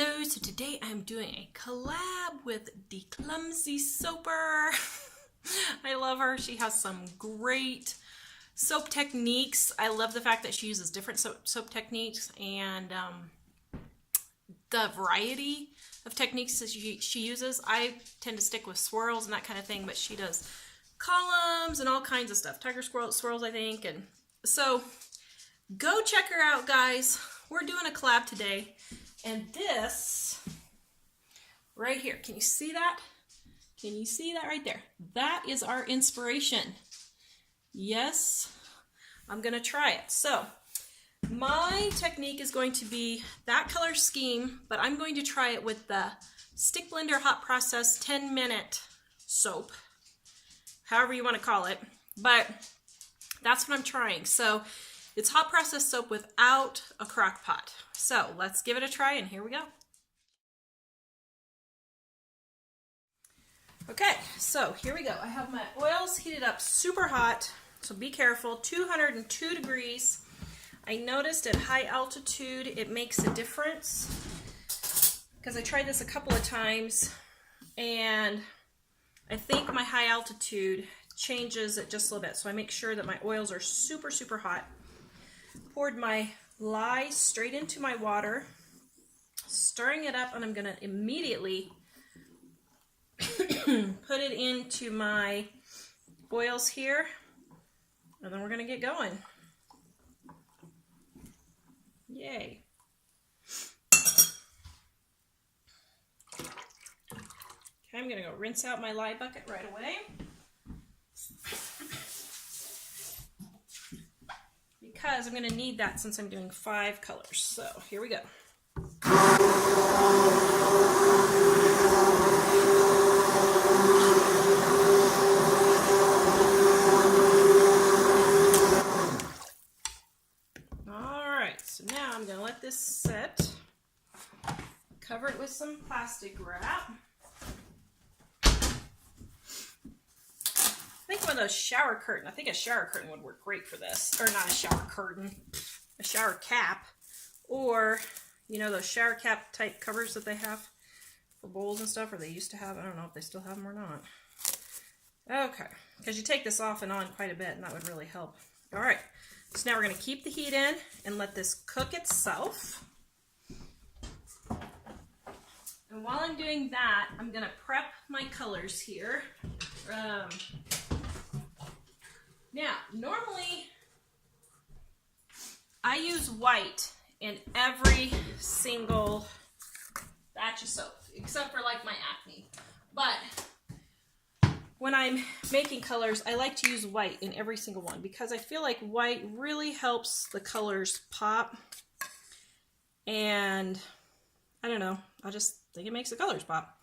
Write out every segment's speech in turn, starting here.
Hello, so today I'm doing a collab with D Clumsy Soaper. I love her. She has some great soap techniques. I love the fact that she uses different soap techniques and the variety of techniques that she uses. I tend to stick with swirls and that kind of thing, but she does columns and all kinds of stuff. Tiger swirls, I think. And so go check her out, guys. We're doing a collab today. And this right here, can you see that? Can you see that right there? That is our inspiration. Yes, I'm gonna try it. So my technique is going to be that color scheme, but I'm going to try it with the Stick Blender Hot Process 10-minute soap, however you want to call it, but that's what I'm trying. So it's hot process soap without a crock pot. So let's give it a try, and here we go. Okay, so here we go. I have my oils heated up super hot, so be careful. 202 degrees. I noticed at high altitude it makes a difference because I tried this a couple of times, and I think my high altitude changes it just a little bit. So I make sure that my oils are super, super hot. Poured my lye straight into my water, stirring it up, and I'm going to immediately put it into my oils here, and then we're going to get going. Yay. Okay, I'm going to go rinse out my lye bucket right away. Because I'm going to need that since I'm doing 5 colors. So here we go. Alright, so now I'm going to let this sit. Cover it with some plastic wrap. I think one of those shower curtain, I think a shower curtain would work great for this. Or not a shower curtain, a shower cap. Or, you know, those shower cap type covers that they have for bowls and stuff, or they used to have. I don't know if they still have them or not. Okay, because you take this off and on quite a bit, and that would really help. All right, so now we're going to keep the heat in and let this cook itself. And while I'm doing that, I'm going to prep my colors here. Now, normally, I use white in every single batch of soap, except for like my acne. But when I'm making colors, I like to use white in every single one because I feel like white really helps the colors pop. And I don't know, I just think it makes the colors pop.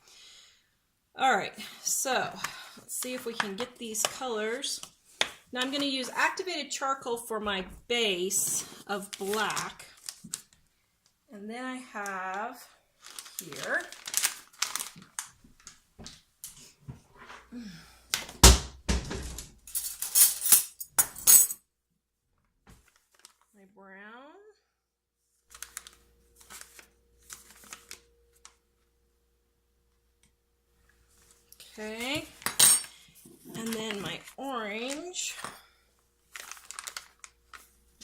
All right, so let's see if we can get these colors. Now I'm going to use activated charcoal for my base of black. And then I have here my brown. Okay. And then my orange.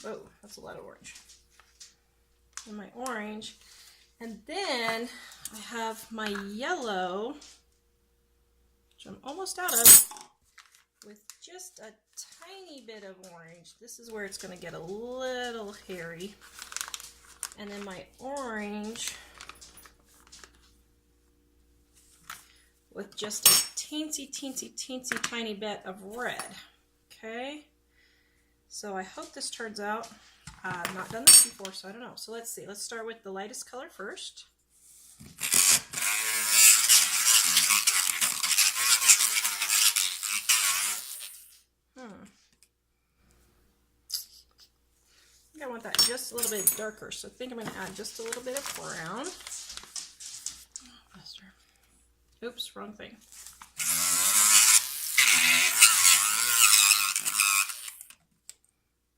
Oh, that's a lot of orange. And my orange. And then I have my yellow, which I'm almost out of, with just a tiny bit of orange. This is where it's going to get a little hairy. And then my orange with just a teensy, teensy, teensy, tiny bit of red. Okay, so I hope this turns out. I've not done this before, so I don't know. So let's see. Let's start with the lightest color first. I think I want that just a little bit darker, so I think I'm going to add just a little bit of brown. Oops, wrong thing.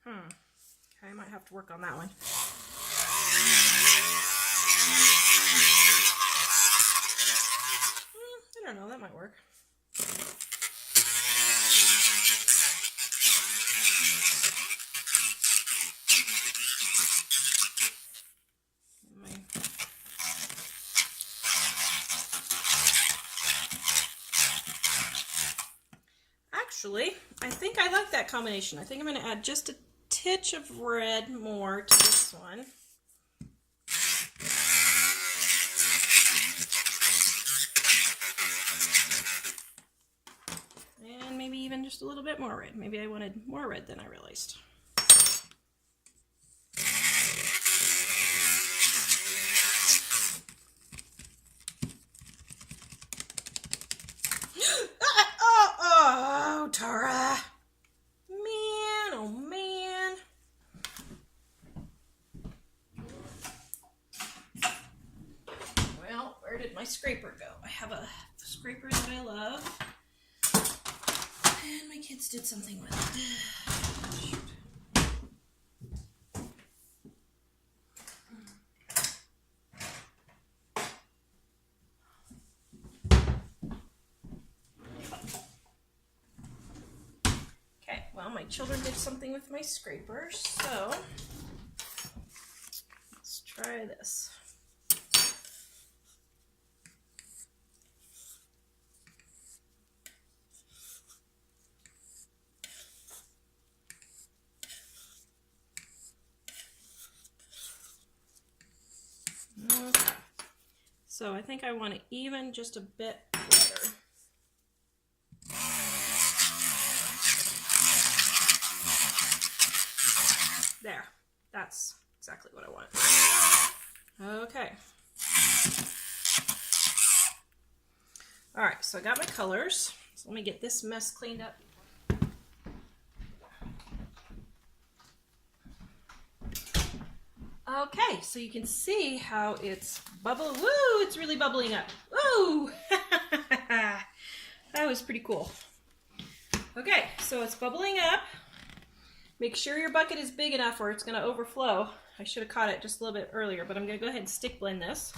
Okay, I might have to work on that one. actually. I think I like that combination. I think I'm going to add just a titch of red more to this one. And maybe even just a little bit more red. Maybe I wanted more red than I realized. Oh, Tara. Man, oh man. Well, where did my scraper go? I have a scraper that I love. And my kids did something with it. Shoot. Okay, well, my children did something with my scraper, so let's try this. Okay. So I think I want it even just a bit wetter. There, that's exactly what I want. Okay. All right, so I got my colors. So let me get this mess cleaned up. Okay, so you can see how it's bubbling. Woo, it's really bubbling up. Woo! That was pretty cool. Okay, so it's bubbling up. Make sure your bucket is big enough or it's going to overflow. I should have caught it just a little bit earlier, but I'm going to go ahead and stick blend this.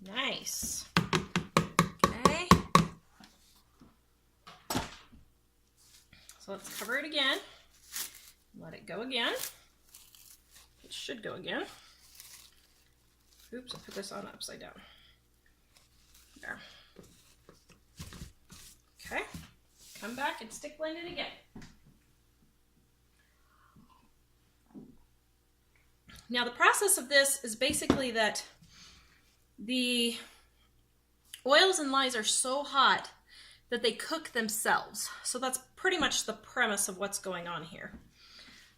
Nice. Okay. So let's cover it again. Let it go again. It should go again. Oops, I put this on upside down. There. Okay. Come back and stick blend it again. Now the process of this is basically that the oils and lyes are so hot that they cook themselves. So that's pretty much the premise of what's going on here.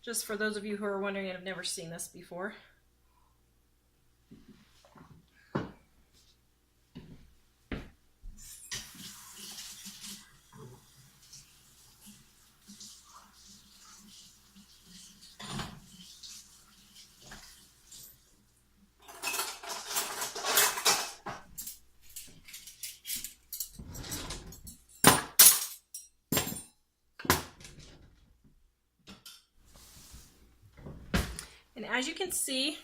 Just for those of you who are wondering and have never seen this before. And as you can see,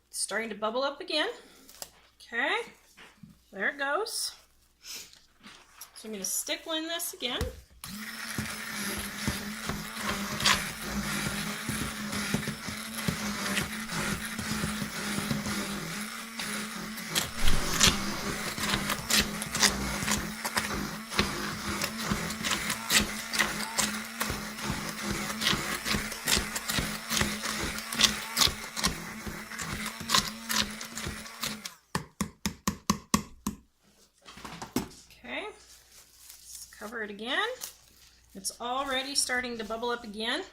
it's starting to bubble up again. Okay, there it goes. So I'm going to stick blend this again. Cover it again. It's already starting to bubble up again.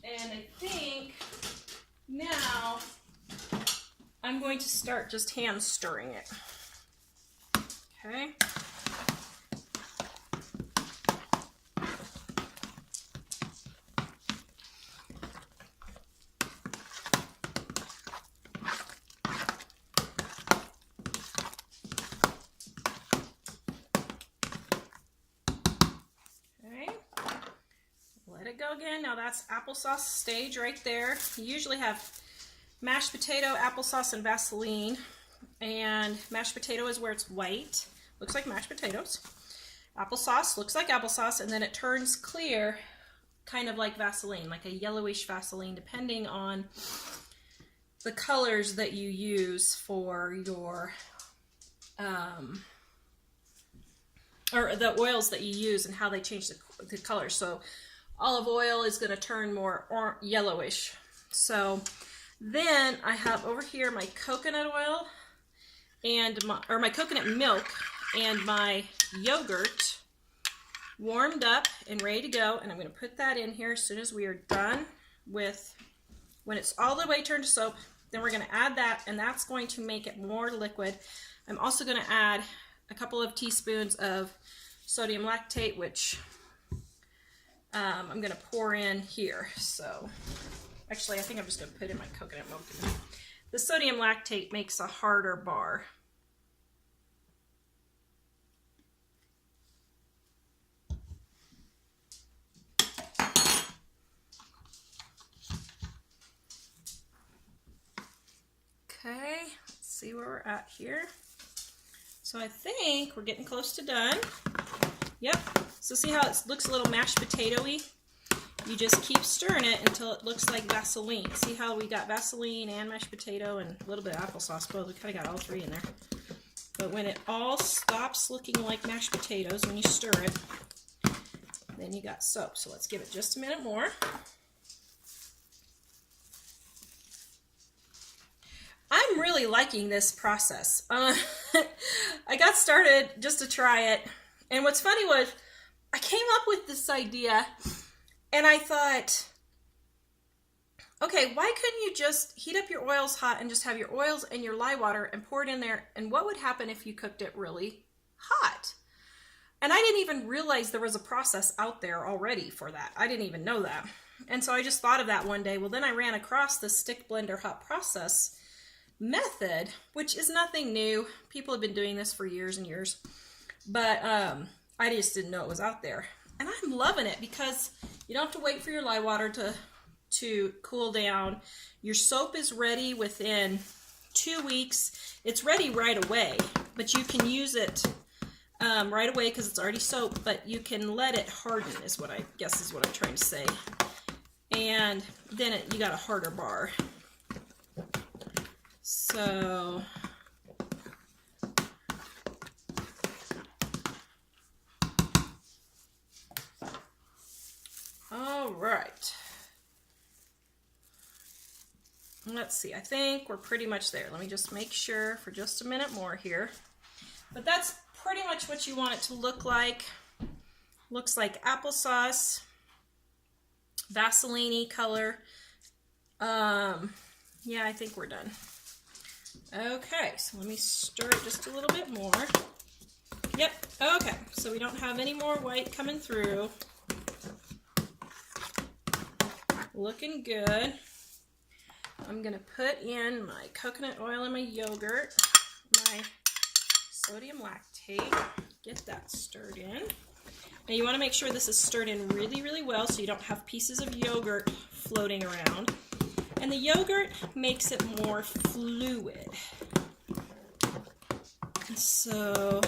And I think now I'm going to start just hand stirring it. Okay. go again. Now that's applesauce stage right there. You usually have mashed potato, applesauce, and Vaseline. And mashed potato is where it's white. Looks like mashed potatoes. Applesauce looks like applesauce, and then it turns clear, kind of like Vaseline, like a yellowish Vaseline, depending on the colors that you use for your, or the oils that you use and how they change the color. So olive oil is going to turn more yellowish. So then I have over here my coconut oil and my coconut milk and my yogurt warmed up and ready to go. And I'm going to put that in here as soon as we are done with, when it's all the way turned to soap, then we're going to add that, and that's going to make it more liquid. I'm also going to add a couple of teaspoons of sodium lactate, which I'm going to pour in here. So actually, I think I'm just going to put in my coconut milk. The sodium lactate makes a harder bar. Okay, let's see where we're at here. So I think we're getting close to done. Yep, so see how it looks a little mashed potato-y? You just keep stirring it until it looks like Vaseline. See how we got Vaseline and mashed potato and a little bit of applesauce, both. We kind of got all three in there. But when it all stops looking like mashed potatoes, when you stir it, then you got soap. So let's give it just a minute more. I'm really liking this process. I got started just to try it, and what's funny was I came up with this idea, and I thought, okay, why couldn't you just heat up your oils hot and just have your oils and your lye water and pour it in there, and what would happen if you cooked it really hot? And I didn't even realize there was a process out there already for that. I didn't even know that. And so I just thought of that one day. Well, then I ran across the stick blender hot process method, which is nothing new. People have been doing this for years and years, but I just didn't know it was out there. And I'm loving it because you don't have to wait for your lye water to cool down. Your soap is ready within 2 weeks. It's ready right away, but you can use it right away because it's already soap, but you can let it harden is what I guess is what I'm trying to say. And then you got a harder bar. So all right, let's see, I think we're pretty much there. Let me just make sure for just a minute more here. But that's pretty much what you want it to look like. Looks like applesauce, Vaseline-y color. Yeah, I think we're done. Okay, so let me stir it just a little bit more. Yep, okay, so we don't have any more white coming through. Looking good. I'm gonna put in my coconut oil and my yogurt, my sodium lactate, get that stirred in. Now you wanna make sure this is stirred in really, really well so you don't have pieces of yogurt floating around. And the yogurt makes it more fluid. So,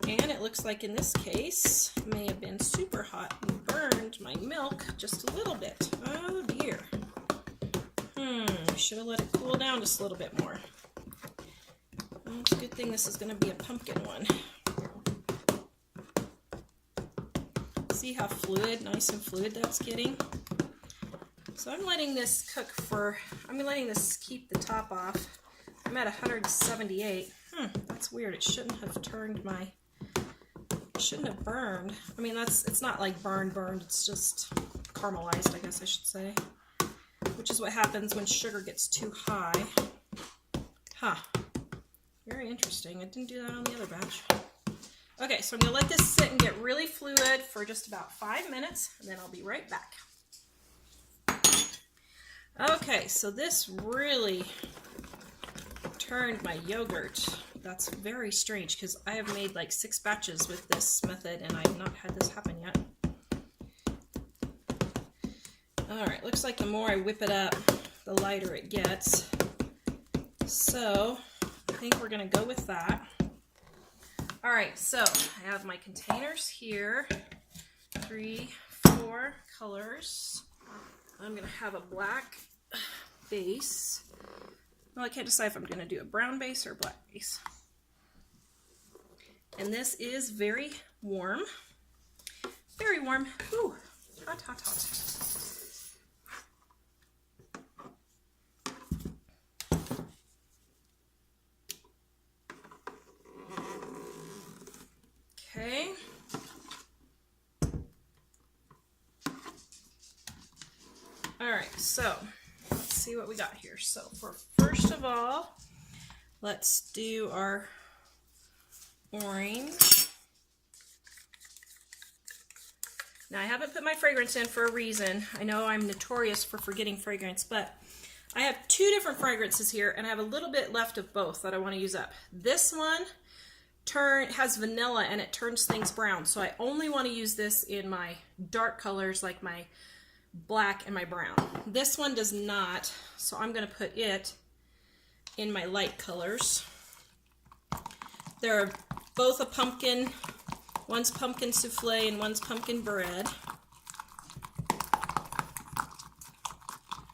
and it looks like in this case, it may have been super hot and burned my milk just a little bit. Oh dear. Should have let it cool down just a little bit more. Well, it's a good thing this is going to be a pumpkin one. See how fluid, nice and fluid that's getting? So I'm letting this cook for, I'm letting this keep the top off. I'm at 178. That's weird. It shouldn't have turned my, it shouldn't have burned. I mean, it's not like burned, it's just caramelized, I guess I should say. Which is what happens when sugar gets too high. Huh. Very interesting. I didn't do that on the other batch. Okay, so I'm going to let this sit and get really fluid for just about 5 minutes, and then I'll be right back. Okay, so this really turned my yogurt. That's very strange because I have made like 6 batches with this method and I have not had this happen yet. All right, looks like the more I whip it up, the lighter it gets. So I think we're gonna go with that. All right, so I have my containers here, 3, 4 colors. I'm gonna have a black base. Well, I can't decide if I'm gonna do a brown base or a black base. And this is very warm. Very warm. Ooh, hot, hot, hot. Okay. All right, so let's see what we got here. So for first of all, let's do our orange. Now I haven't put my fragrance in for a reason. I know I'm notorious for forgetting fragrance, but I have 2 different fragrances here and I have a little bit left of both that I want to use up. This one has vanilla and it turns things brown, so I only want to use this in my dark colors like my black and my brown. This one does not, so I'm going to put it in my light colors. They're both a pumpkin. One's pumpkin souffle and one's pumpkin bread.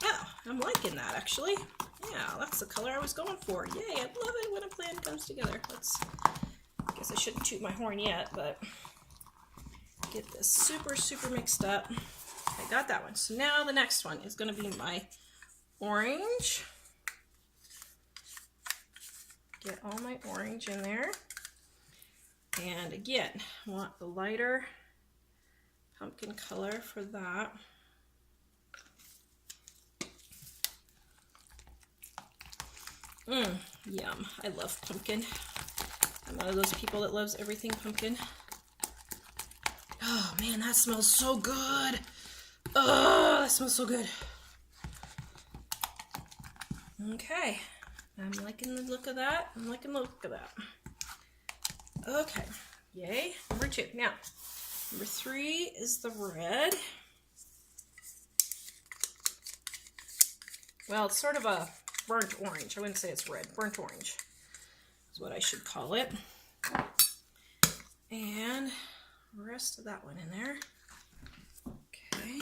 Oh, I'm liking that actually. Yeah, that's the color I was going for. Yay, I love it when a plan comes together. I guess I shouldn't toot my horn yet, but get this super, super mixed up. I got that one. So now the next one is going to be my orange. Get all my orange in there. And again, I want the lighter pumpkin color for that. Yum. I love pumpkin. I'm one of those people that loves everything pumpkin. Oh man, that smells so good. Oh, that smells so good. Okay. I'm liking the look of that. I'm liking the look of that. Okay. Yay. Number 2. Now, number 3 is the red. Well, it's sort of a burnt orange. I wouldn't say it's red. Burnt orange is what I should call it. And the rest of that one in there. Okay.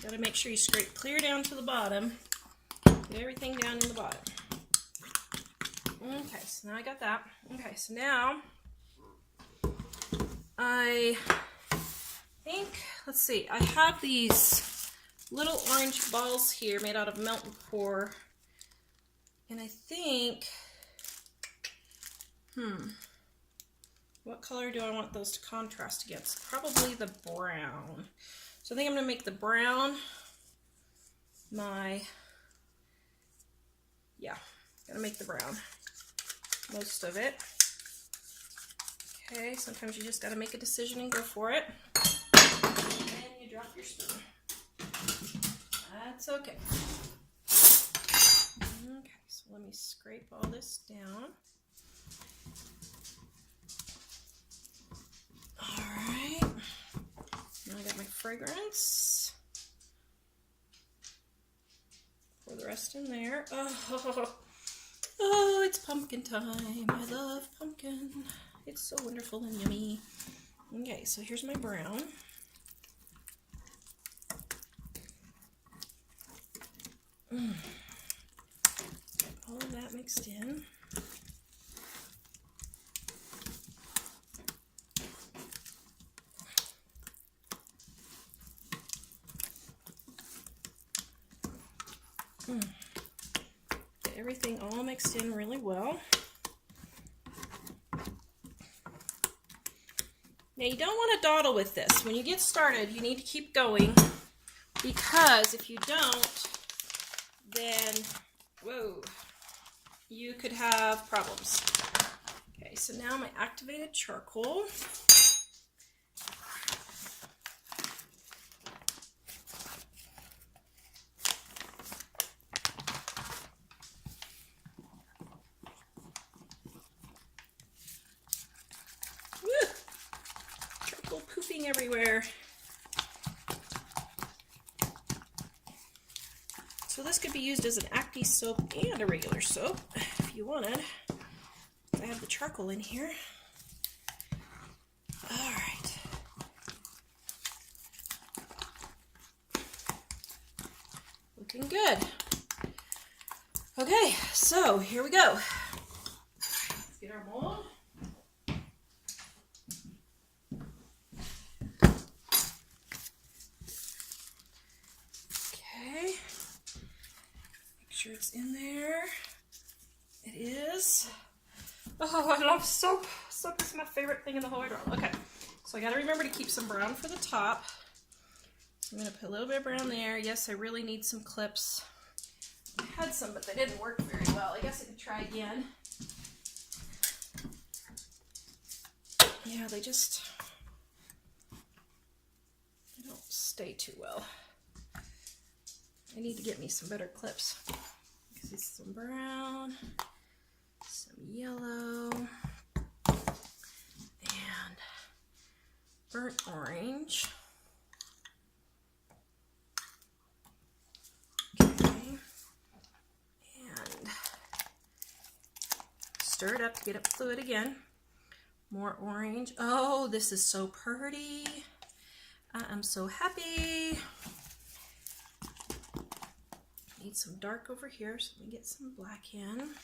Gotta make sure you scrape clear down to the bottom. Get everything down in the bottom. Okay, so now I got that. Okay, so now I think, let's see, I have these little orange balls here made out of melt and pour. And I think, what color do I want those to contrast against? Probably the brown. So I think I'm going to make the brown going to make the brown most of it. Okay, sometimes you just got to make a decision and go for it. And you drop your spoon. That's okay. Okay, so let me scrape all this down. All right. Now I got my fragrance. Pour the rest in there. Oh, it's pumpkin time. I love pumpkin. It's so wonderful and yummy. Okay, so here's my brown. Get all of that mixed in. Get everything all mixed in really well. Now you don't want to dawdle with this. When you get started, you need to keep going, because if you don't, then, whoa, you could have problems. Okay, Okay, so now my activated charcoal. Woo! Charcoal poofing everywhere. So this could be used as an acne soap and a regular soap if you wanted. I have the charcoal in here. All right. Looking good. Okay, so here we go. Let's get our mold. Okay. Make sure it's in there. It is. Oh, I love soap. Soap is my favorite thing in the whole world. Okay, so I got to remember to keep some brown for the top. So I'm going to put a little bit of brown there. Yes, I really need some clips. I had some, but they didn't work very well. I guess I could try again. Yeah, they don't stay too well. I need to get me some better clips. This is some brown, some yellow, and burnt orange. Okay. And stir it up to get it fluid again. More orange. Oh, this is so pretty. I am so happy. Need some dark over here, so let me get some black in.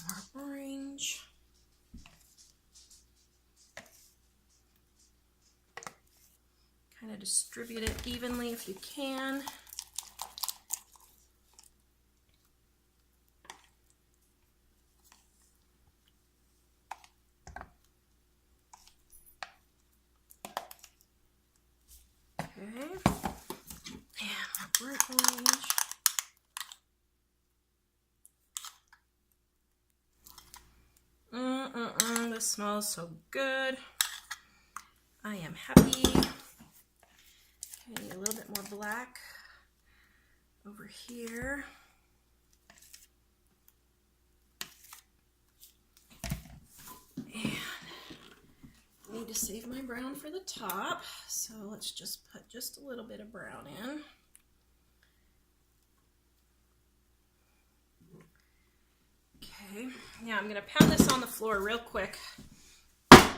More orange. Kind of distribute it evenly if you can. Okay, and my burnt orange. This smells so good. I am happy. I need a little bit more black over here. And I need to save my brown for the top, so let's just put just a little bit of brown in. Okay, now I'm going to pound this on the floor real quick. Okay,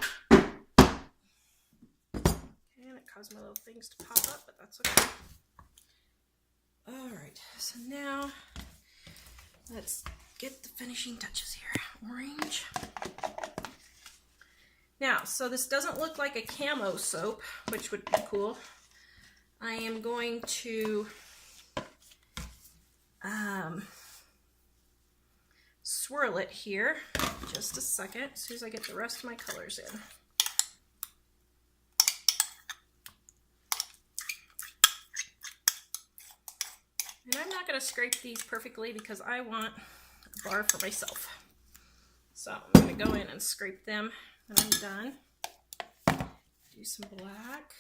and it caused my little things to pop up, but that's okay. Alright, so now let's get the finishing touches here. Orange. Now, so this doesn't look like a camo soap, which would be cool. I am going to swirl it here. Just a second, as soon as I get the rest of my colors in. And I'm not going to scrape these perfectly because I want a bar for myself. So I'm going to go in and scrape them when I'm done. Do some black.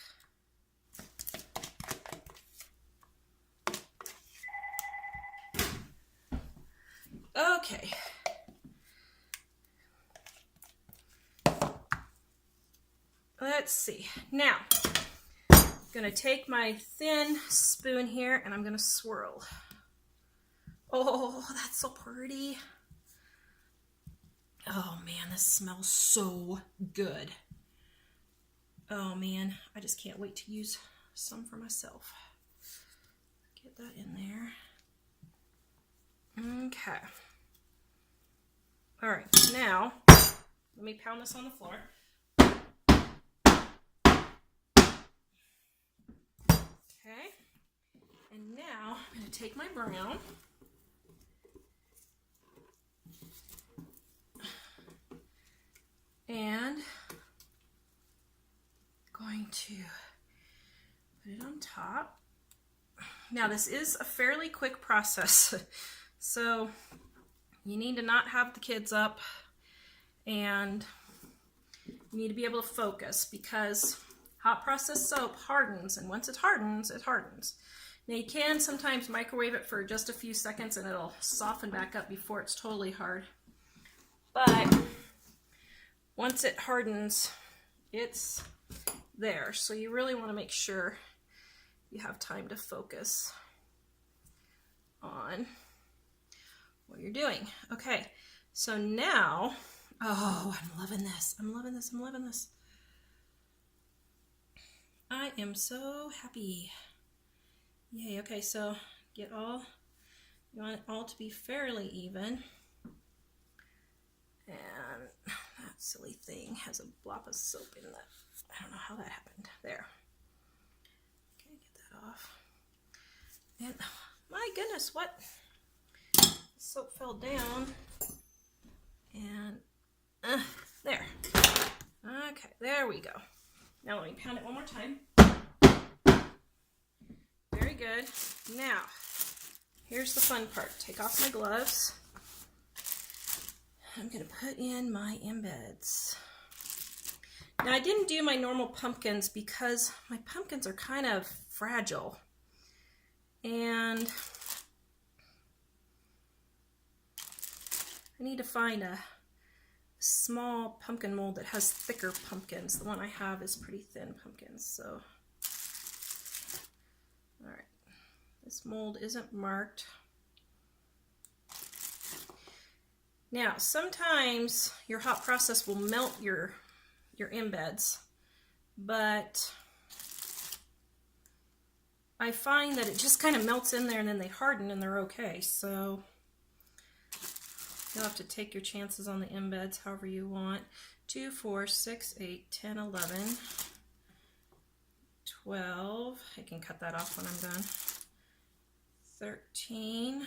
Okay. Let's see. Now, I'm going to take my thin spoon here and I'm going to swirl. Oh, that's so pretty. Oh man, this smells so good. Oh man, I just can't wait to use some for myself. Get that in there. Okay. All right, now let me pound this on the floor. Okay, and now I'm going to take my brown. And going to put it on top. Now this is a fairly quick process, so you need to not have the kids up, and you need to be able to focus because hot process soap hardens, and once it hardens, it hardens. Now you can sometimes microwave it for just a few seconds and it'll soften back up before it's totally hard. But once it hardens, it's there. So you really want to make sure you have time to focus on what you're doing. Okay, so now, oh, I'm loving this. I'm loving this. I'm loving this. I am so happy. Yay, okay, so you want it all to be fairly even. And that silly thing has a blob of soap in that. I don't know how that happened. There. Okay, get that off. And my goodness, what? Soap fell down. And there. Okay, there we go. Now let me pound it one more time. Very good. Now, here's the fun part. Take off my gloves. I'm going to put in my embeds. Now, I didn't do my normal pumpkins because my pumpkins are kind of fragile. And I need to find a small pumpkin mold that has thicker pumpkins. The one I have is pretty thin pumpkins, so. All right, this mold isn't marked. Now, sometimes your hot process will melt your embeds, but I find that it just kind of melts in there and then they harden and they're okay. So you'll have to take your chances on the embeds however you want. 2, 4, 6, 8, 10, 11, 12. I can cut that off when I'm done. 13,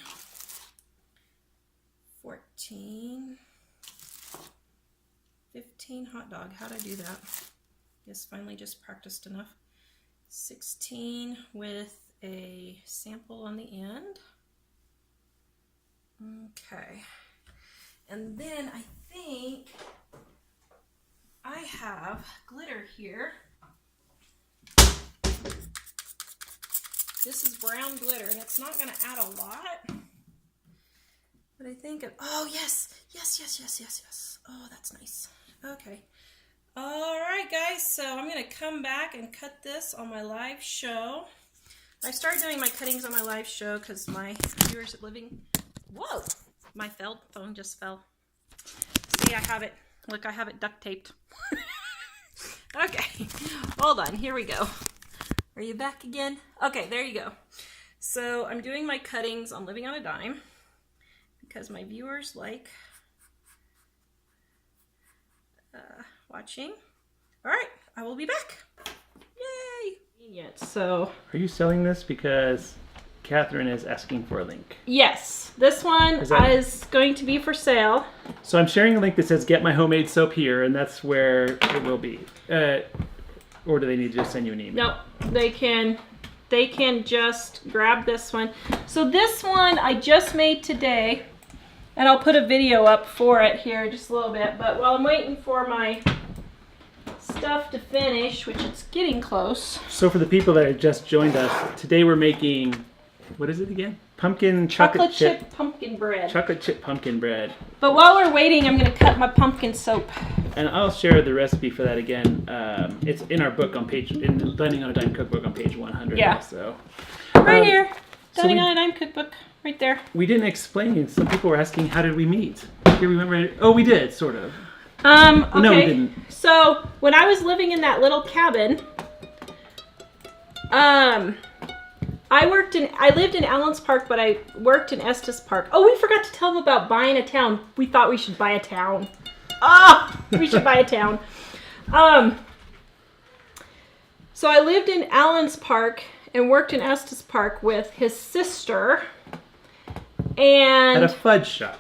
14, 15, hot dog. How'd I do that? Guess finally just practiced enough. 16 with a sample on the end. Okay. And then I think I have glitter here. This is brown glitter, and it's not going to add a lot. But I think it, oh yes, yes. Oh, that's nice. Okay. All right, guys, so I'm going to come back and cut this on my live show. I started doing my cuttings on my live show because my viewers are living, whoa, my phone just fell. See, I have it, look, I have it duct taped. Okay, hold on, here we go. Are you back again? Okay, there you go. So I'm doing my cuttings on Living on a Dime because my viewers like watching. All right, I will be back. Yay! So, are you selling this because Catherine is asking for a link? Yes, this one is going to be for sale. So I'm sharing a link that says "Get My Homemade Soap Here," and that's where it will be. Or do they need to just send you an email? No, they can just grab this one. So this one I just made today, and I'll put a video up for it here in just a little bit. But while I'm waiting for my stuff to finish, which it's getting close. So for the people that have just joined us, today we're making, what is it again? Pumpkin chocolate chip pumpkin bread. Chocolate chip pumpkin bread. But while we're waiting, I'm going to cut my pumpkin soap. And I'll share the recipe for that again. It's in our book on page, in the Blending on a Dime cookbook on page 100. Yeah. Also. Right here. Blending on a Dime cookbook. Right there. We didn't explain. Some people were asking, how did we meet? Here we went. Oh, we did, sort of. Okay. No, we didn't. So when I was living in that little cabin, I lived in Allen's Park, but I worked in Estes Park. Oh, we forgot to tell them about buying a town. We thought we should buy a town. We should buy a town. So I lived in Allen's Park and worked in Estes Park with his sister. And at a fudge shop.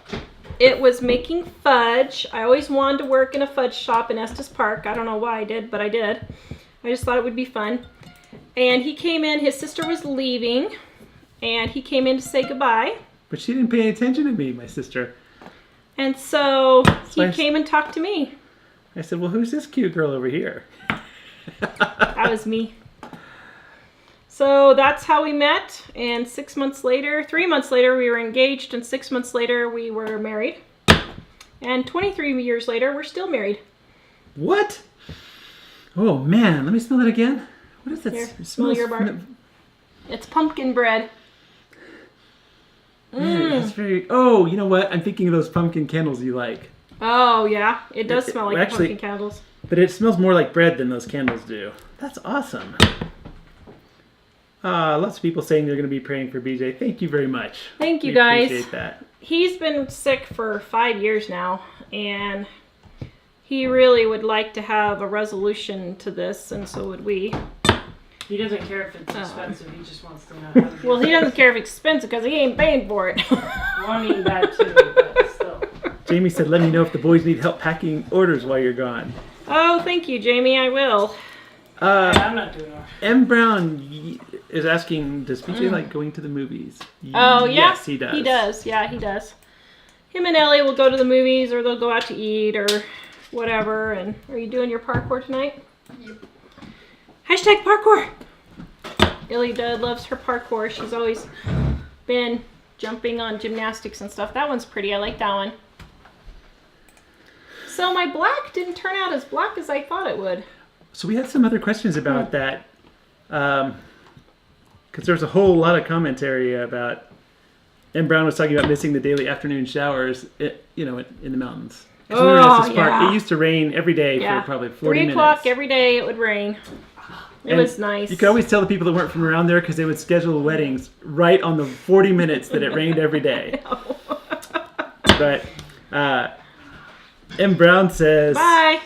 It was making fudge. I always wanted to work in a fudge shop in Estes Park. I don't know why I did, but I did. I just thought it would be fun. And he came in, his sister was leaving, and he came in to say goodbye. But she didn't pay any attention to me, my sister. And so he came and talked to me. I said, well, who's this cute girl over here? That was me. So that's how we met. And 3 months later, we were engaged. And 6 months later, we were married. And 23 years later, we're still married. What? Oh, man. Let me smell that again. What is that? Here, smell your bar. It's pumpkin bread. Man, it's very... Oh, you know what? I'm thinking of those pumpkin candles you like. Oh, yeah. It does smell like pumpkin candles. But it smells more like bread than those candles do. That's awesome. Lots of people saying they're going to be praying for BJ. Thank you very much. Thank you, guys. Appreciate that. He's been sick for 5 years now, and he really would like to have a resolution to this, and so would we. He doesn't care if it's expensive, he just wants to know how to get Well, he doesn't care if it's expensive because he ain't paying for it. Well, I mean that too, but still. Jamie said, let me know if the boys need help packing orders while you're gone. Oh, thank you, Jamie. I will. I'm not doing it. M. Brown is asking, does BJ like going to the movies? Oh, yeah. Yes, he does. He does. Yeah, he does. Him and Ellie will go to the movies, or they'll go out to eat, or whatever. And are you doing your parkour tonight? Yep. Hashtag parkour. Ellie loves her parkour. She's always been jumping on gymnastics and stuff. That one's pretty. I like that one. So my black didn't turn out as black as I thought it would. So we had some other questions about that. Because there's a whole lot of commentary about... M. Brown was talking about missing the daily afternoon showers, in the mountains. Because we were in Estes Park. It used to rain every day for probably 40 minutes. 3 o'clock every day it would rain. It was nice. You could always tell the people that weren't from around there because they would schedule weddings right on the 40 minutes that it rained every day. But M. Brown says... Bye!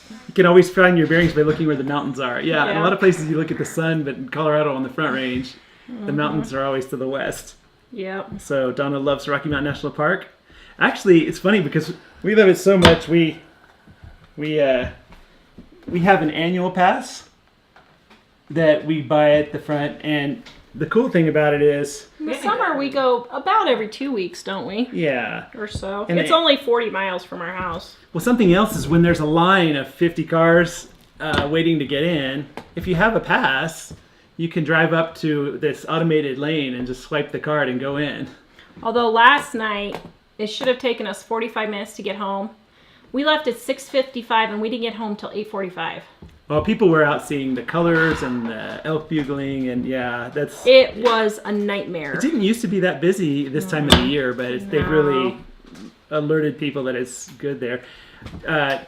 You can always find your bearings by looking where the mountains are. Yeah, in a lot of places you look at the sun, but in Colorado on the Front Range, the mountains are always to the west. Yep. So Donna loves Rocky Mountain National Park. Actually, it's funny because we love it so much. We have an annual pass that we buy at the front, and the cool thing about it is... In the summer we go about every 2 weeks, don't we? Yeah. Or so. And it's only 40 miles from our house. Well, something else is when there's a line of 50 cars waiting to get in, if you have a pass, you can drive up to this automated lane and just swipe the card and go in. Although last night, it should have taken us 45 minutes to get home. We left at 6:55 and we didn't get home till 8:45. Well, people were out seeing the colors and the elk bugling, and It was a nightmare. It didn't used to be that busy this time of the year, but they've really alerted people that it's good there.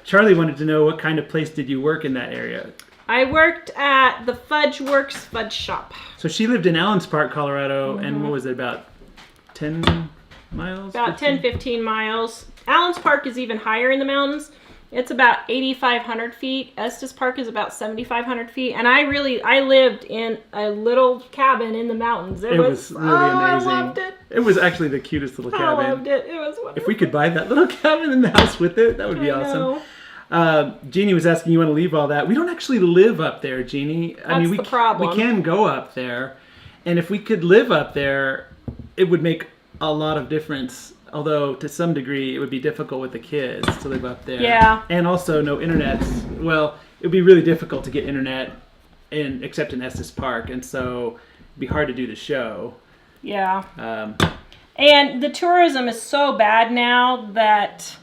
Charlie wanted to know, what kind of place did you work in that area? I worked at the Fudge Works Fudge Shop. So she lived in Allens Park, Colorado, and what was it, about 10 miles? About 10, 15 miles. Allens Park is even higher in the mountains. It's about 8,500 feet. Estes Park is about 7,500 feet. And I lived in a little cabin in the mountains. It was really amazing. I loved it. It was actually the cutest little cabin. I loved it. It was wonderful. If we could buy that little cabin in the house with it, that would be awesome. Jeannie was asking, you want to leave all that? We don't actually live up there, Jeannie. That's the problem. We can go up there. And if we could live up there, it would make a lot of difference. Although, to some degree, it would be difficult with the kids to live up there. Yeah. And also, no internet. Well, it would be really difficult to get internet except in Estes Park. And so, it'd be hard to do the show. Yeah. And the tourism is so bad now that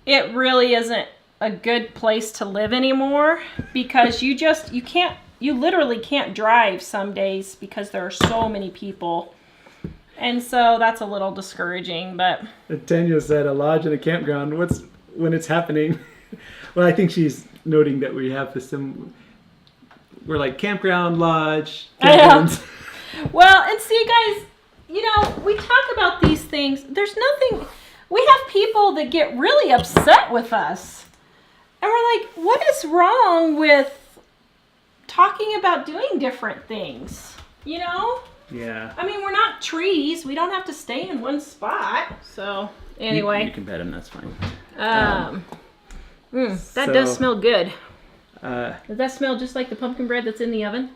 it really isn't a good place to live anymore. Because you literally can't drive some days because there are so many people. And so that's a little discouraging, but... Tanya said a lodge and a campground. When it's happening? Well, I think she's noting that we have we're like campground, lodge, campgrounds. Well, and see, guys, we talk about these things. There's nothing... We have people that get really upset with us. And we're like, what is wrong with talking about doing different things? Yeah. I mean, we're not trees. We don't have to stay in one spot. So, anyway. You can pet him, that's fine. That does smell good. Does that smell just like the pumpkin bread that's in the oven?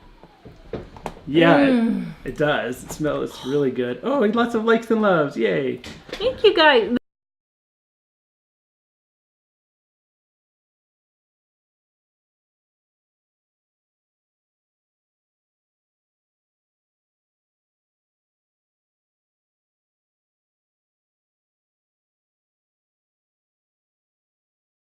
Yeah, it does. It smells really good. Oh, lots of likes and loves. Yay. Thank you guys.